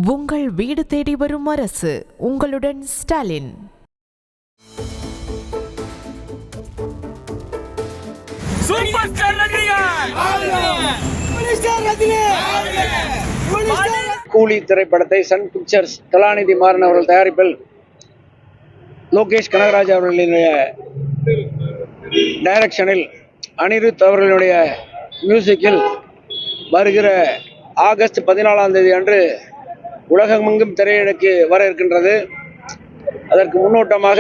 உங்கள் வீடு தேடி வரும் அரசு. உங்களுடன் ஸ்டாலின். கூலி திரைப்படத்தை சன் பிக்சர்ஸ் கலாநிதி மாறன் அவர்கள் தயாரிப்பில் லோகேஷ் கனகராஜ் அவர்களுடைய டைரக்ஷனில் அனிருத் அவர்களுடைய மியூசிக்கில் வருகிற ஆகஸ்ட் 14 அன்று உலகமெங்கும் திரையிடக்கு வர இருக்கின்றது. அதற்கு முன்னோட்டமாக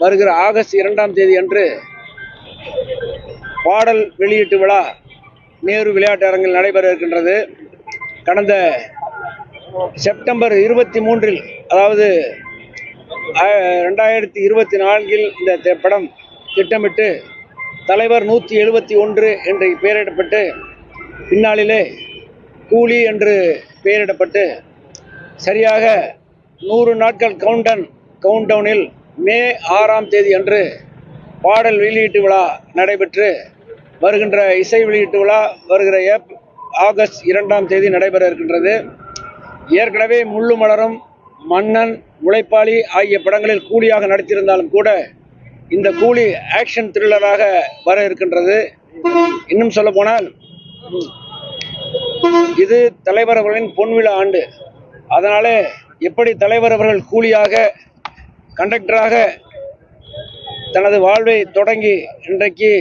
வருகிற ஆகஸ்ட் 2 அன்று பாடல் வெளியீட்டு விழா நேரு விளையாட்டு அரங்கில் நடைபெற இருக்கின்றது. கடந்த செப்டம்பர் 23 அதாவது 2024 இந்த படம் திட்டமிட்டு தலைவர் 171 என்று பெயரிடப்பட்டு பின்னாளிலே கூலி என்று பெயரிடப்பட்டு சரியாக 100 நாட்கள் கவுண்டவுனில் மே 6 அன்று பாடல் வெளியீட்டு விழா நடைபெற்று வருகின்ற இசை வெளியீட்டு விழா வருகிற ஆகஸ்ட் 2 நடைபெற இருக்கின்றது. ஏற்கனவே முள்ளு மலரும், மன்னன், உழைப்பாளி ஆகிய படங்களில் கூலியாக நடித்திருந்தாலும் கூட இந்த கூலி ஆக்ஷன் த்ரில்லராக வர இருக்கின்றது. இன்னும் சொல்ல போனால் இது தலைவர் அவர்களின் பொன்விழா ஆண்டு. அதனாலே எப்படி தலைவர் அவர்கள் கூலியாக கண்டக்டராக தனது வாழ்வை தொடங்கி இன்றைக்கு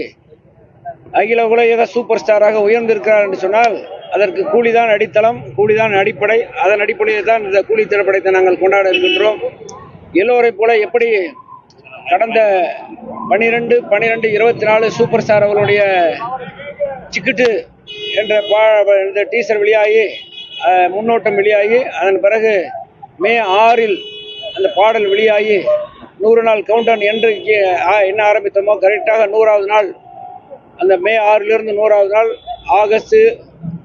அகில உலக சூப்பர் ஸ்டாராக உயர்ந்திருக்கிறார் என்று சொன்னால் அதற்கு கூலிதான் அடித்தளம், கூலிதான் அடிப்படை. அதன் அடிப்படையில் தான் இந்த கூலி திரைப்படத்தை நாங்கள் கொண்டாட இருக்கின்றோம். எல்லோரை போல எப்படி கடந்த 12/12/24 சூப்பர் ஸ்டார் அவர்களுடைய சிக்கிட்டு என்ற டீசர் வெளியாகி முன்னோட்டம் வெளியாகி அதன் பிறகு மே 6 அந்த பாடல் வெளியாகி 100 நாள் கவுண்டவுன் என்று என்ன ஆரம்பித்தோமோ கரெக்டாக 100வது நாள் அந்த மே 6 100வது நாள் ஆகஸ்ட்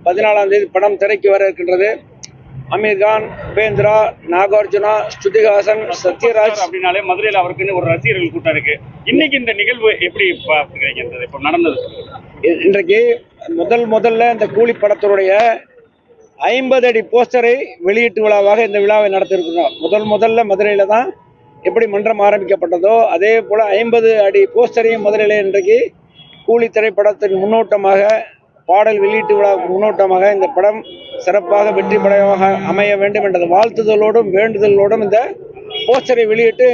14 படம் திரைக்கு வர இருக்கின்றது. அமீர் கான், உபேந்திரா, நாகார்ஜுனா, ஸ்ருதிஹாசன், சத்யராஜ் அப்படின்னாலே மதுரையில் அவருக்குன்னு ஒரு ரசிகர்கள் கூட்டம் இருக்கு. இன்னைக்கு இந்த நிகழ்வு எப்படி பார்த்துக்கிறீங்க? இப்போ நடந்தது இன்றைக்கு முதல்ல இந்த கூலி படத்தினுடைய 50 அடி போஸ்டரை வெளியீட்டு விழாவாக இந்த விழாவை நடத்திருக்கிறோம். முதல்ல மதுரையில தான் எப்படி மன்றம் ஆரம்பிக்கப்பட்டதோ அதே போல 50 அடி போஸ்டரையும் மதுரையில இன்றைக்கு கூலி திரைப்படத்தின் முன்னோட்டமாக பாடல் வெளியீட்டு விழாவுக்கு முன்னோட்டமாக இந்த படம் சிறப்பாக வெற்றி படமாக அமைய வேண்டும் என்ற வாழ்த்துதலோடும் வேண்டுதலோடும் இந்த போஸ்டரை வெளியிட்டு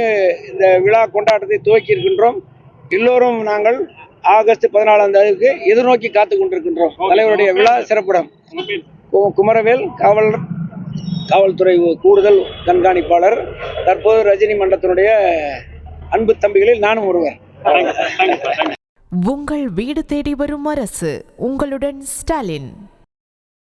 இந்த விழா கொண்டாட்டத்தை துவக்கி இருக்கின்றோம். எல்லோரும் நாங்கள் ஆகஸ்ட் 14 எதிர்நோக்கி காத்து கொண்டிருக்கின்றோம். தலைவருடைய விழா சிறப்பிடம். குமரவேல் காவல்துறை கூடுதல் கண்காணிப்பாளர், தற்போது ரஜினி மன்றத்தினுடைய அன்பு தம்பிகளில் நானும் ஒருவர். உங்கள் வீடு தேடி வரும் அரசு. உங்களுடன் ஸ்டாலின்.